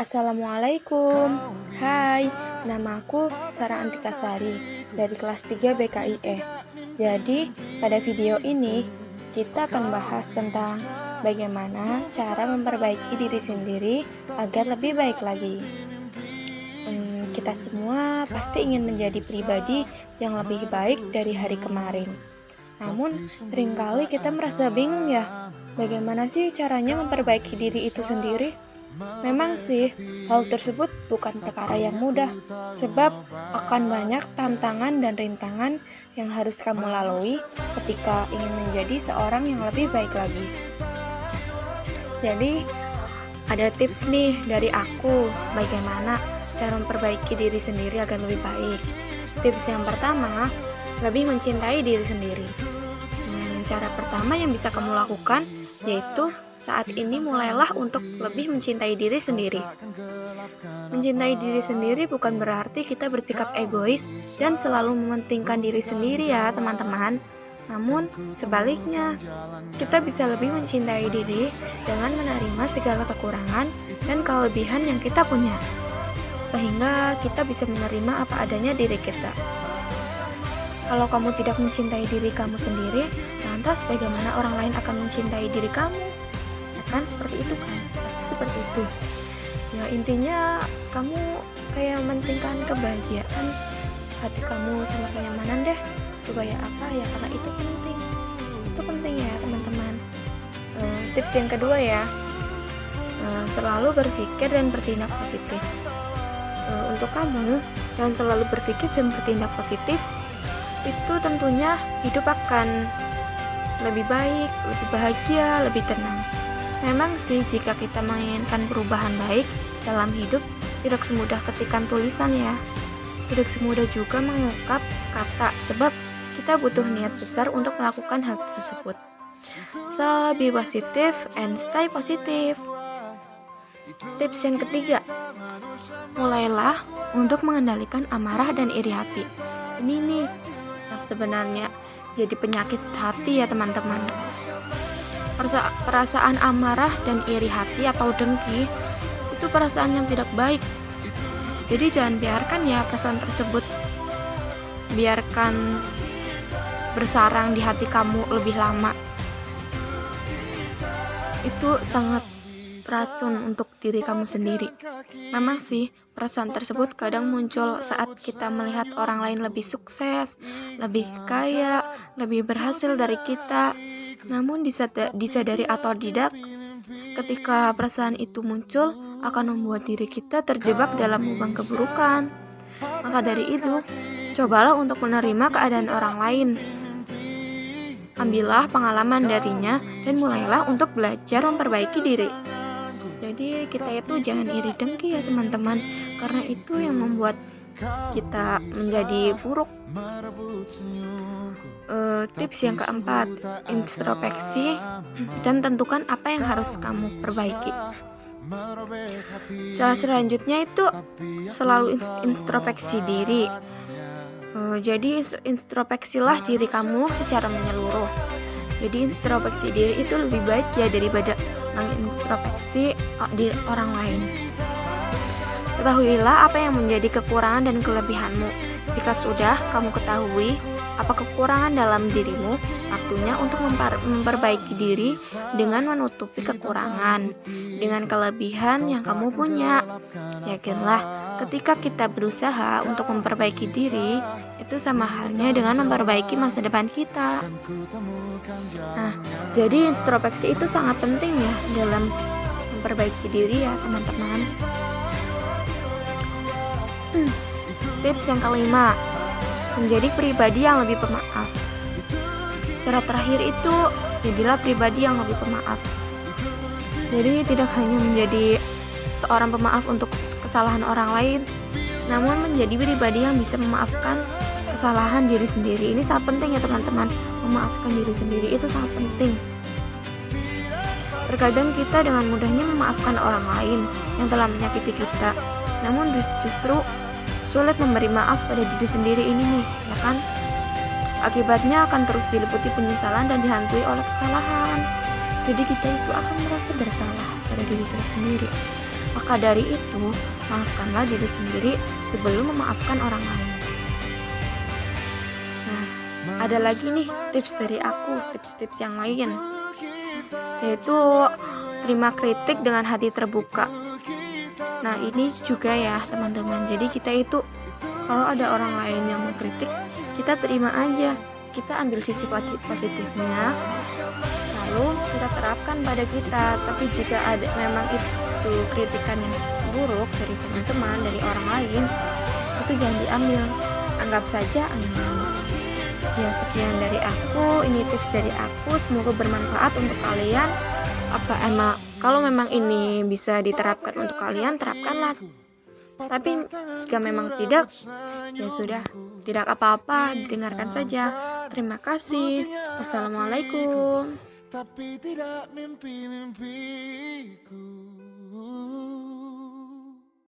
Assalamualaikum. Hai, nama aku Sarah Antikasari dari kelas 3 BKIE. Jadi, pada video ini kita akan bahas tentang bagaimana cara memperbaiki diri sendiri agar lebih baik lagi. Kita semua pasti ingin menjadi pribadi yang lebih baik dari hari kemarin. Namun, seringkali kita merasa bingung ya, bagaimana sih caranya memperbaiki diri itu sendiri? Memang sih, hal tersebut bukan perkara yang mudah, sebab akan banyak tantangan dan rintangan yang harus kamu lalui ketika ingin menjadi seorang yang lebih baik lagi. Jadi, ada tips nih dari aku, bagaimana cara memperbaiki diri sendiri agar lebih baik. Tips yang pertama, lebih mencintai diri sendiri. Cara pertama yang bisa kamu lakukan yaitu saat ini mulailah untuk lebih mencintai diri sendiri. Mencintai diri sendiri bukan berarti kita bersikap egois dan selalu mementingkan diri sendiri ya teman-teman. Namun sebaliknya, kita bisa lebih mencintai diri dengan menerima segala kekurangan dan kelebihan yang kita punya, sehingga kita bisa menerima apa adanya diri kita. Kalau kamu tidak mencintai diri kamu sendiri, lantas bagaimana orang lain akan mencintai diri kamu? Ya kan seperti itu kan, pasti seperti itu. Ya intinya kamu kayak mementingkan kebahagiaan hati kamu sama kenyamanan deh. Supaya apa ya, karena itu penting ya teman-teman. Tips yang kedua ya, selalu berpikir dan bertindak positif. Untuk kamu, jangan selalu berpikir dan bertindak positif, itu tentunya hidup akan lebih baik, lebih bahagia, lebih tenang. Memang sih jika kita menginginkan perubahan baik dalam hidup, tidak semudah ketikan tulisan ya. Tidak semudah juga mengungkap kata, sebab kita butuh niat besar untuk melakukan hal tersebut. So, be positive and stay positive. Tips yang ketiga, mulailah untuk mengendalikan amarah dan iri hati. Ini nih yang sebenarnya jadi penyakit hati ya teman-teman. Perasaan amarah dan iri hati atau dengki itu perasaan yang tidak baik. Jadi jangan biarkan ya perasaan tersebut biarkan bersarang di hati kamu lebih lama. Itu sangat racun untuk diri kamu sendiri. Memang sih perasaan tersebut kadang muncul saat kita melihat orang lain lebih sukses, lebih kaya, lebih berhasil dari kita. Namun disadari atau tidak, ketika perasaan itu muncul akan membuat diri kita terjebak dalam lubang keburukan. Maka dari itu, cobalah untuk menerima keadaan orang lain. Ambillah pengalaman darinya dan mulailah untuk belajar memperbaiki diri. Jadi kita itu jangan iri dengki ya teman-teman, karena itu yang membuat kita menjadi buruk. Tips yang keempat, introspeksi dan tentukan apa yang harus kamu perbaiki. Cara selanjutnya itu selalu introspeksi diri. Jadi introspeksilah diri kamu secara menyeluruh. Jadi introspeksi diri itu lebih baik ya daripada mengintrospeksi diri orang lain. Ketahuilah apa yang menjadi kekurangan dan kelebihanmu. Jika sudah kamu ketahui apa kekurangan dalam dirimu, waktunya untuk memperbaiki diri dengan menutupi kekurangan dengan kelebihan yang kamu punya. Yakinlah, ketika kita berusaha untuk memperbaiki diri, itu sama halnya dengan memperbaiki masa depan kita. Nah, jadi introspeksi itu sangat penting ya dalam memperbaiki diri ya teman-teman. Tips yang kelima, menjadi pribadi yang lebih pemaaf. Cara terakhir itu, jadilah pribadi yang lebih pemaaf. Jadi tidak hanya menjadi seorang pemaaf untuk kesalahan orang lain, namun menjadi pribadi yang bisa memaafkan kesalahan diri sendiri. Ini sangat penting ya teman-teman. Memaafkan diri sendiri itu sangat penting. Terkadang kita dengan mudahnya memaafkan orang lain yang telah menyakiti kita, namun justru sulit memberi maaf pada diri sendiri ini nih, ya kan? Akibatnya akan terus diliputi penyesalan dan dihantui oleh kesalahan. Jadi kita itu akan merasa bersalah pada diri kita sendiri. Maka dari itu, maafkanlah diri sendiri sebelum memaafkan orang lain. Nah, ada lagi nih tips dari aku, tips-tips yang lain, yaitu terima kritik dengan hati terbuka. Nah, ini juga ya teman-teman, jadi kita itu kalau ada orang lain yang mengkritik, kita terima aja, kita ambil sisi positifnya, lalu kita terapkan pada kita. Tapi jika ada memang itu kritikan yang buruk dari teman-teman, dari orang lain, itu jangan diambil, anggap saja angin. Ya, sekian dari aku, ini tips dari aku, semoga bermanfaat untuk kalian. Kalau memang ini bisa diterapkan untuk kalian, terapkanlah. Tapi jika memang tidak, ya sudah, tidak apa-apa, dengarkan saja. Terima kasih. Wassalamualaikum. Tapi tidak mimpi-mimpiku.